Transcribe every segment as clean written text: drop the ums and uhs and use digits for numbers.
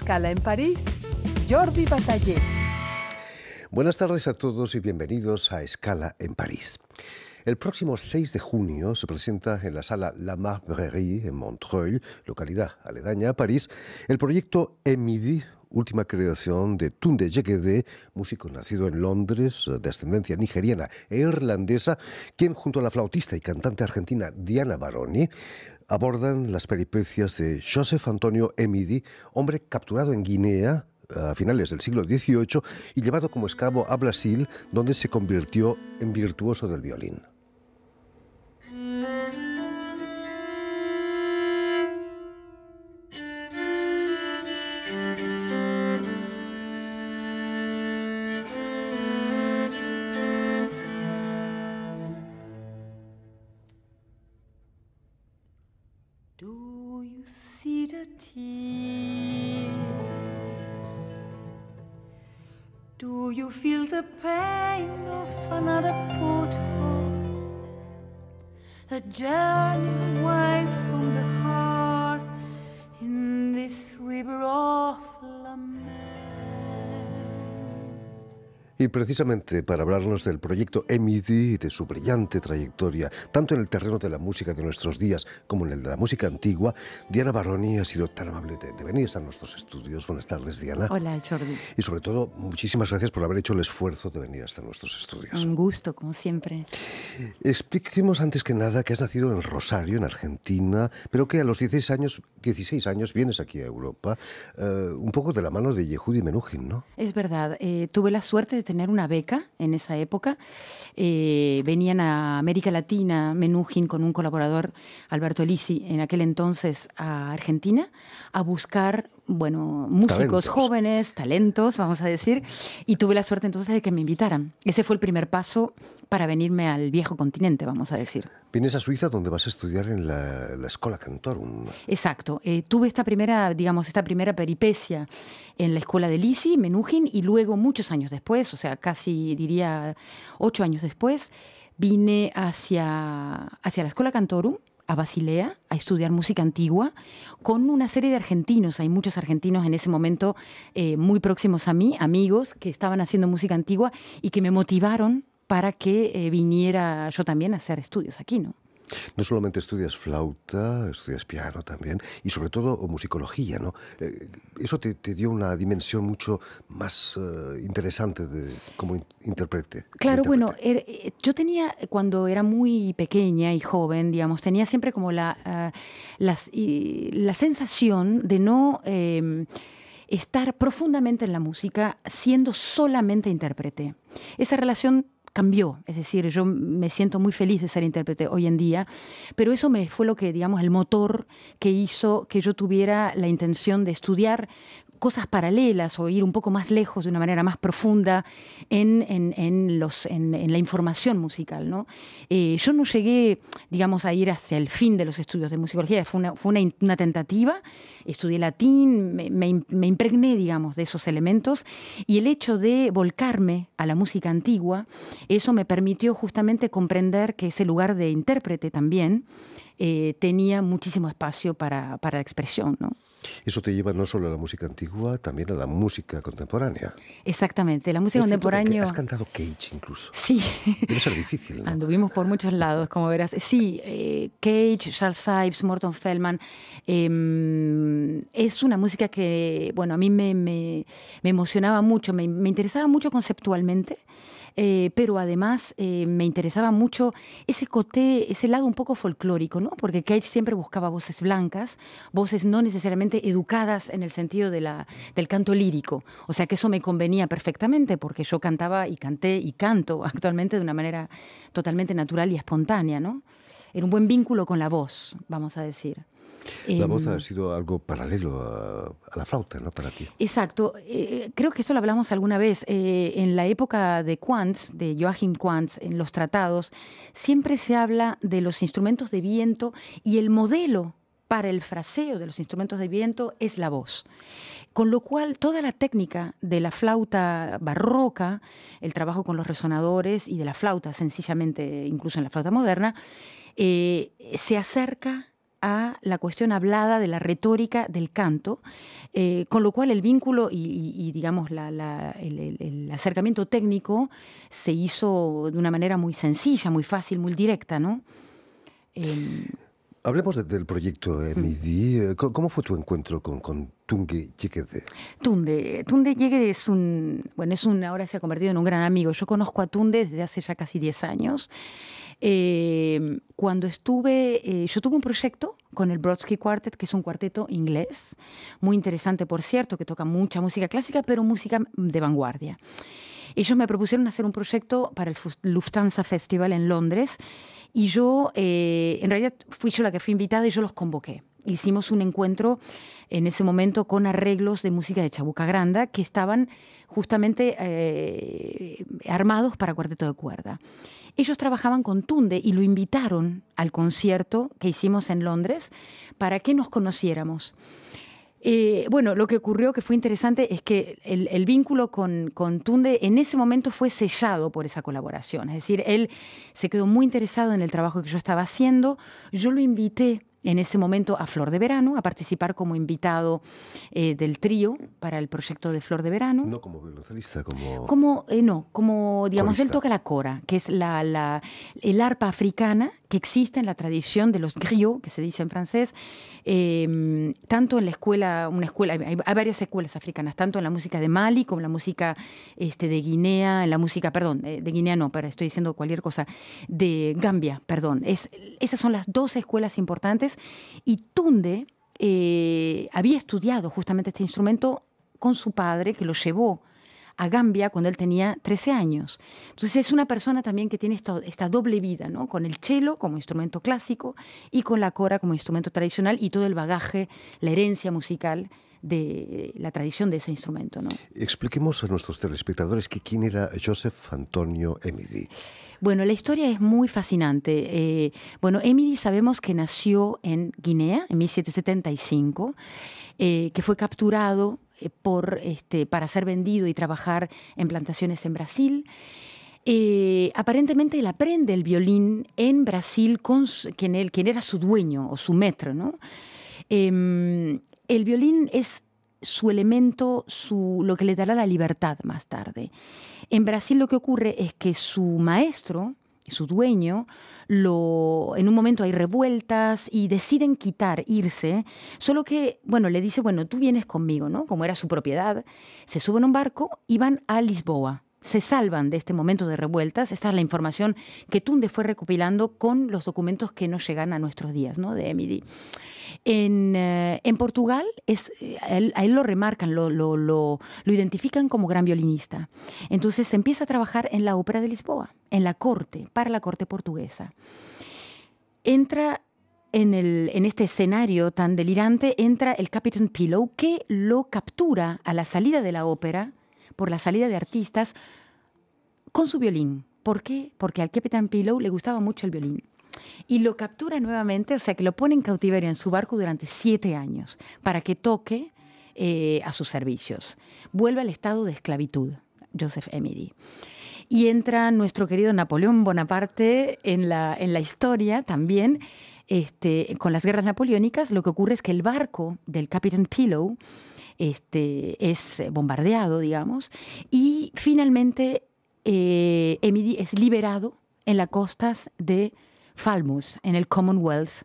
Escala en París, Jordi Bataller. Buenas tardes a todos y bienvenidos a Escala en París. El próximo 6 de junio se presenta en la sala La Marbrerie en Montreuil, localidad aledaña a París, el proyecto Emidi, última creación de Tunde Jegede, músico nacido en Londres, de ascendencia nigeriana e irlandesa, quien junto a la flautista y cantante argentina Diana Baroni abordan las peripecias de Joseph Antonio Emidi, hombre capturado en Guinea a finales del siglo XVIII y llevado como esclavo a Brasil, donde se convirtió en virtuoso del violín. Do you see the tears? Do you feel the pain of another footfall? A journey away from the heart in this river of lament. Y precisamente para hablarnos del proyecto Emidi y de su brillante trayectoria, tanto en el terreno de la música de nuestros días como en el de la música antigua, Diana Baroni ha sido tan amable de venir a nuestros estudios. Buenas tardes, Diana. Hola, Jordi. Y sobre todo, muchísimas gracias por haber hecho el esfuerzo de venir hasta nuestros estudios. Un gusto, como siempre. Expliquemos antes que nada que has nacido en Rosario, en Argentina, pero que a los 16 años vienes aquí a Europa, un poco de la mano de Yehudi Menuhin, ¿no? Es verdad. Tuve la suerte de tener una beca en esa época. Venían a América Latina Menuhin con un colaborador, Alberto Lisi, en aquel entonces a Argentina, a buscar, músicos jóvenes, talentos, vamos a decir, y tuve la suerte entonces de que me invitaran. Ese fue el primer paso para venirme al viejo continente, vamos a decir. Vienes a Suiza, donde vas a estudiar en la Schola Cantorum. Exacto. Tuve esta primera peripecia en la escuela de Lisi, Menuhin, y luego, muchos años después, o sea, casi diría 8 años después, vine hacia la Schola Cantorum, a Basilea, a estudiar música antigua, con una serie de argentinos. Hay muchos argentinos en ese momento muy próximos a mí, amigos que estaban haciendo música antigua y que me motivaron para que viniera yo también a hacer estudios aquí, ¿no? No solamente estudias flauta, estudias piano también, y sobre todo musicología, ¿no? Eso te dio una dimensión mucho más interesante de como intérprete. Claro, yo tenía, cuando era muy pequeña y joven, digamos, tenía siempre como la sensación de no estar profundamente en la música siendo solamente intérprete. Esa relación cambió, es decir, yo me siento muy feliz de ser intérprete hoy en día, pero eso fue lo que, digamos, el motor que hizo que yo tuviera la intención de estudiar cosas paralelas o ir un poco más lejos de una manera más profunda en la información musical, ¿no? Yo no llegué, digamos, a ir hacia el fin de los estudios de musicología, fue una tentativa, estudié latín, me impregné, digamos, de esos elementos, y el hecho de volcarme a la música antigua, eso me permitió justamente comprender que ese lugar de intérprete también tenía muchísimo espacio para la expresión, ¿no? Eso te lleva no solo a la música antigua, también a la música contemporánea. Exactamente, la música contemporánea. Has cantado Cage incluso. Sí. Debe ser difícil, ¿no? Anduvimos por muchos lados, como verás. Sí, Cage, Charles Ives, Morton Feldman. Es una música que, a mí me emocionaba mucho, me interesaba mucho conceptualmente. Pero además me interesaba mucho ese lado un poco folclórico, ¿no? Porque Cage siempre buscaba voces blancas, voces no necesariamente educadas en el sentido del canto lírico. O sea que eso me convenía perfectamente porque yo cantaba y canté y canto actualmente de una manera totalmente natural y espontánea, ¿no? Era un buen vínculo con la voz, vamos a decir. La voz ha sido algo paralelo a la flauta, ¿no? Para ti. Exacto. Creo que eso lo hablamos alguna vez. En la época de Quantz, de Joachim Quantz, en los tratados, siempre se habla de los instrumentos de viento y el modelo para el fraseo de los instrumentos de viento es la voz. Con lo cual, toda la técnica de la flauta barroca, el trabajo con los resonadores y de la flauta, sencillamente, incluso en la flauta moderna, se acerca a la cuestión hablada de la retórica del canto, con lo cual el vínculo y digamos, el acercamiento técnico se hizo de una manera muy sencilla, muy fácil, muy directa, ¿no? Hablemos del proyecto Midi. ¿Cómo fue tu encuentro con Tunde Yegede? Tunde Yegede ahora se ha convertido en un gran amigo. Yo conozco a Tunde desde hace ya casi 10 años. Cuando yo tuve un proyecto con el Brodsky Quartet, que es un cuarteto inglés, muy interesante, por cierto, que toca mucha música clásica, pero música de vanguardia. Ellos me propusieron hacer un proyecto para el Lufthansa Festival en Londres, y yo, en realidad, fui yo la que fui invitada y yo los convoqué. Hicimos un encuentro en ese momento con arreglos de música de Chabuca Granda que estaban justamente armados para cuarteto de cuerda. Ellos trabajaban con Tunde y lo invitaron al concierto que hicimos en Londres para que nos conociéramos. Lo que ocurrió, que fue interesante, es que el vínculo con Tunde en ese momento fue sellado por esa colaboración. Es decir, él se quedó muy interesado en el trabajo que yo estaba haciendo. Yo lo invité en ese momento a Flor de Verano, a participar como invitado del trío para el proyecto de Flor de Verano. No como violoncelista, como digamos, corista. él toca la cora, que es el arpa africana que existe en la tradición de los griots, que se dice en francés, tanto en hay varias escuelas africanas, tanto en la música de Mali como en la música de Guinea, de Guinea no, pero estoy diciendo cualquier cosa, de Gambia, perdón. Esas son las dos escuelas importantes, y Tunde había estudiado justamente este instrumento con su padre, que lo llevó a Gambia cuando él tenía 13 años. Entonces es una persona también que tiene esta doble vida, ¿no? Con el cello como instrumento clásico y con la cora como instrumento tradicional, y todo el bagaje, la herencia musical de la tradición de ese instrumento, ¿no? Expliquemos a nuestros telespectadores quién era Joseph Antonio Emidi. Bueno, la historia es muy fascinante. Emidi sabemos que nació en Guinea en 1775, que fue capturado para ser vendido y trabajar en plantaciones en Brasil. Aparentemente él aprende el violín en Brasil con quien era su dueño o su maître, ¿no? El violín es su elemento, lo que le dará la libertad más tarde. En Brasil lo que ocurre es que su maestro, su dueño, en un momento hay revueltas y deciden irse, solo que, le dice, tú vienes conmigo, ¿no? Como era su propiedad, se suben a un barco y van a Lisboa. Se salvan de este momento de revueltas. Esta es la información que Tunde fue recopilando con los documentos que nos llegan a nuestros días, ¿no? De Emidi. En Portugal, a él lo remarcan, lo identifican como gran violinista. Entonces se empieza a trabajar en la Ópera de Lisboa, en la corte, para la corte portuguesa. Entra en este escenario tan delirante, entra el Capitán Pillow, que lo captura a la salida de la ópera, por la salida de artistas, con su violín. ¿Por qué? Porque al Capitán Pillow le gustaba mucho el violín. Y lo captura nuevamente, o sea que lo pone en cautiverio en su barco durante 7 años para que toque a sus servicios. Vuelve al estado de esclavitud, Joseph Emidi. Y entra nuestro querido Napoleón Bonaparte en la historia también. Con las guerras napoleónicas, lo que ocurre es que el barco del Capitán Pillow es bombardeado, digamos, y finalmente Emidi es liberado en las costas de Falmouth, en el Commonwealth,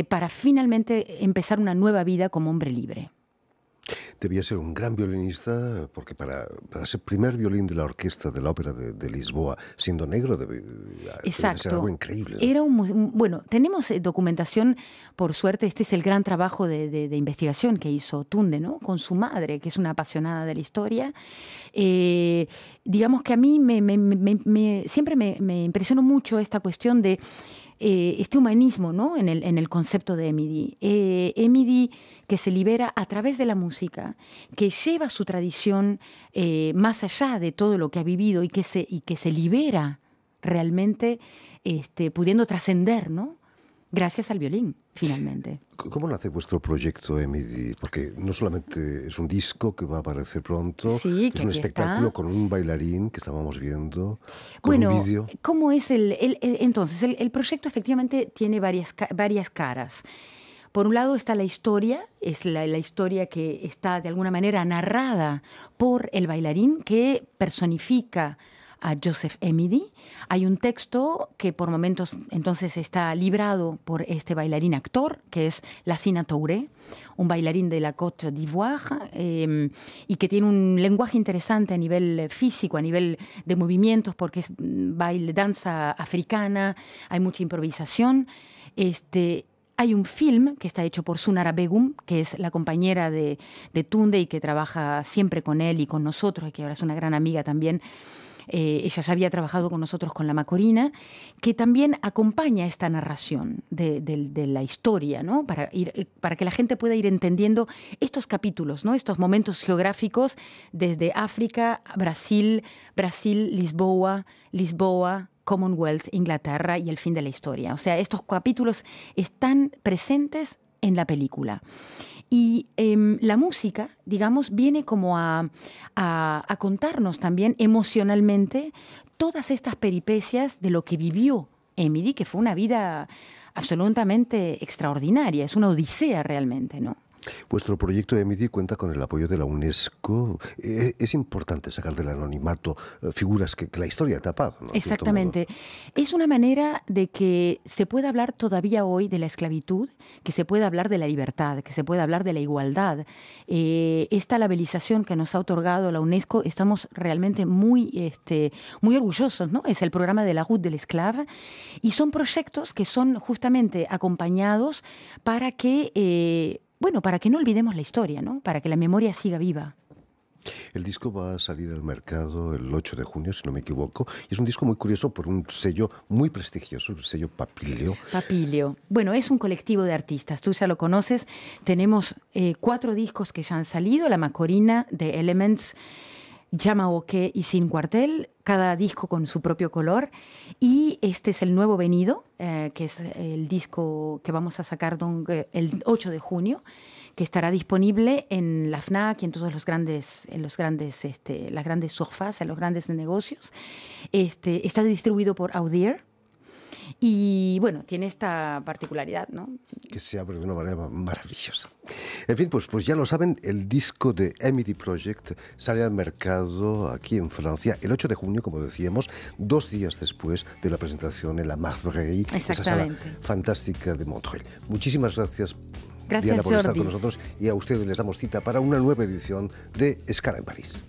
para finalmente empezar una nueva vida como hombre libre. Debía ser un gran violinista, porque para ser primer violín de la orquesta de la Ópera de Lisboa, siendo negro, debe ser algo increíble, ¿no? Era tenemos documentación, por suerte. Este es el gran trabajo de investigación que hizo Tunde, ¿no? Con su madre, que es una apasionada de la historia. Digamos que a mí siempre me impresionó mucho esta cuestión de este humanismo, ¿no? en el concepto de Emidi. Emidi, que se libera a través de la música, que lleva su tradición más allá de todo lo que ha vivido y que se libera realmente pudiendo trascender, ¿no? gracias al violín, finalmente. ¿Cómo nace vuestro proyecto, Emily? Porque no solamente es un disco que va a aparecer pronto, sí, es un espectáculo con un bailarín que estábamos viendo, con un vídeo. ¿Cómo es entonces? El proyecto efectivamente tiene varias caras. Por un lado está la historia, es la historia que está de alguna manera narrada por el bailarín que personifica a Joseph Emedy. Hay un texto que por momentos entonces está librado por este bailarín actor, que es Lassina Touré, un bailarín de la Côte d'Ivoire, y que tiene un lenguaje interesante a nivel físico, a nivel de movimientos, porque es danza africana, hay mucha improvisación. Hay un film que está hecho por Sunara Begum, que es la compañera de Tunde y que trabaja siempre con él y con nosotros, y que ahora es una gran amiga también. Ella ya había trabajado con nosotros con la Macorina, que también acompaña esta narración de la historia, ¿no? Para que la gente pueda ir entendiendo estos capítulos, ¿no? Estos momentos geográficos desde África, Brasil, Lisboa, Commonwealth, Inglaterra y el fin de la historia. O sea, estos capítulos están presentes en la película. Y la música, digamos, viene como a contarnos también emocionalmente todas estas peripecias de lo que vivió Emedy, que fue una vida absolutamente extraordinaria, es una odisea realmente, ¿no? Vuestro proyecto Emedy cuenta con el apoyo de la UNESCO. Es importante sacar del anonimato figuras que la historia ha tapado, ¿no? Exactamente. Es una manera de que se pueda hablar todavía hoy de la esclavitud, que se pueda hablar de la libertad, que se pueda hablar de la igualdad. Esta labelización que nos ha otorgado la UNESCO, estamos realmente muy orgullosos, ¿no? Es el programa de la Route de l'Esclave y son proyectos que son justamente acompañados para que no olvidemos la historia, ¿no? Para que la memoria siga viva. El disco va a salir al mercado el 8 de junio, si no me equivoco. Y es un disco muy curioso por un sello muy prestigioso, el sello Papilio. Papilio. Bueno, es un colectivo de artistas. Tú ya lo conoces. Tenemos 4 discos que ya han salido. La Macorina, The Elements, Yamaoke y Sin Cuartel, cada disco con su propio color. Y este es el nuevo venido, que es el disco que vamos a sacar el 8 de junio, que estará disponible en la FNAC y en todos las grandes surfaces, en los grandes negocios. Está distribuido por Audier. Y bueno, tiene esta particularidad, ¿no? Que se abre de una manera maravillosa. En fin, pues ya lo saben, el disco de Emedy Project sale al mercado aquí en Francia el 8 de junio, como decíamos, 2 días después de la presentación en la Marbreuil, esa sala fantástica de Montreuil. Muchísimas gracias, Diana, por estar con nosotros, y a ustedes les damos cita para una nueva edición de Escala en París.